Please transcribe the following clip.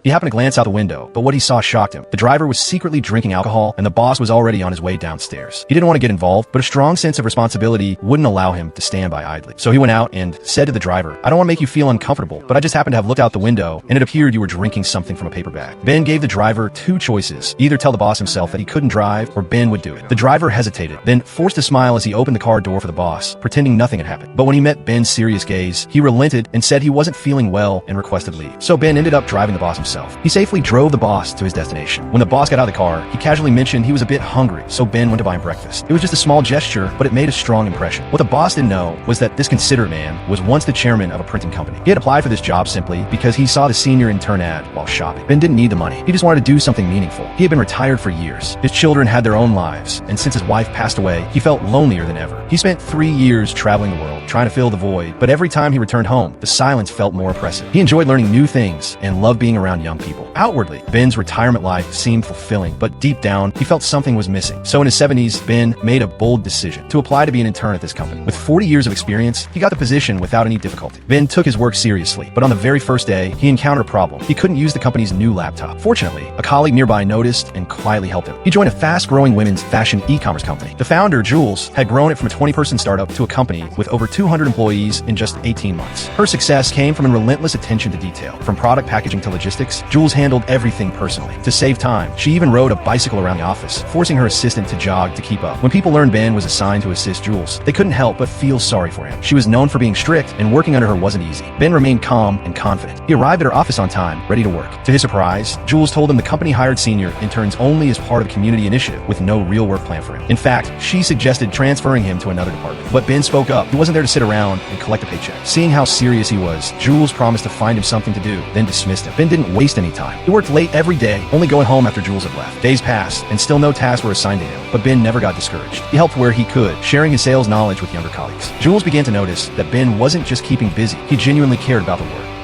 He happened to glance out the window, but what he saw shocked him. The driver was secretly drinking alcohol, and the boss was already on his way downstairs. He didn't want to get involved, but a strong sense of responsibility wouldn't allow him to stand by idly. So he went out and said to the driver, "I don't want to make you feel uncomfortable, but I just happened to have looked out the window, and it appeared you were drinking something from a paper bag." Ben gave the driver two choices: either tell the boss himself that he couldn't drive, or Ben would do it. The driver hesitated, then forced a smile as he opened the car door for the boss, pretending nothing had happened. But when he met Ben's serious gaze, he relented and said he wasn't feeling well and requested leave. So Ben ended up driving the boss himself. He safely drove the boss to his destination. When the boss got out of the car, he casually mentioned he was a bit hungry, so Ben went to buy him breakfast. It was just a small gesture, but it made a strong impression. What the boss didn't know was that this considerate man was once the chairman of a printing company. He had applied for this job simply because he saw the senior intern ad while shopping. Ben didn't need the money. He just wanted to do something meaningful. He had been retired for years. His children had their own lives, and since his wife passed away, he felt lonelier than ever. He spent 3 years traveling the world, trying to fill the void, but every time he returned home, the silence felt more oppressive. He enjoyed learning new things and loved being around young people. Outwardly, Ben's retirement life seemed fulfilling, but deep down, he felt something was missing. So in his 70s, Ben made a bold decision to apply to be an intern at this company. With 40 years of experience, he got the position without any difficulty. Ben took his work seriously, but on the very first day, he encountered a problem. He couldn't use the company's new laptop. Fortunately, a colleague nearby noticed and quietly helped him. He joined a fast-growing women's fashion e-commerce company. The founder, Jules, had grown it from a 20-person startup to a company with over 200 employees in just 18 months. Her success came from a relentless attention to detail. From product packaging to logistics, Jules handled everything personally. To save time, she even rode a bicycle around the office, forcing her assistant to jog to keep up. When people learned Ben was assigned to assist Jules, they couldn't help but feel sorry for him. She was known for being strict, and working under her wasn't easy. Ben remained calm and confident. He arrived at her office on time, ready to work. To his surprise, Jules told him the company hired senior interns only as part of the community initiative, with no real work plan for him. In fact, she suggested transferring him to another department. But Ben spoke up. He wasn't there to sit around and collect a paycheck. Seeing how serious he was, Jules promised to find him something to do, then dismissed him. Ben didn't waste any time. He worked late every day, only going home after Jules had left. Days passed, and still no tasks were assigned to him, but Ben never got discouraged. He helped where he could, sharing his sales knowledge with younger colleagues. Jules began to notice that Ben wasn't just keeping busy, he genuinely cared about the work.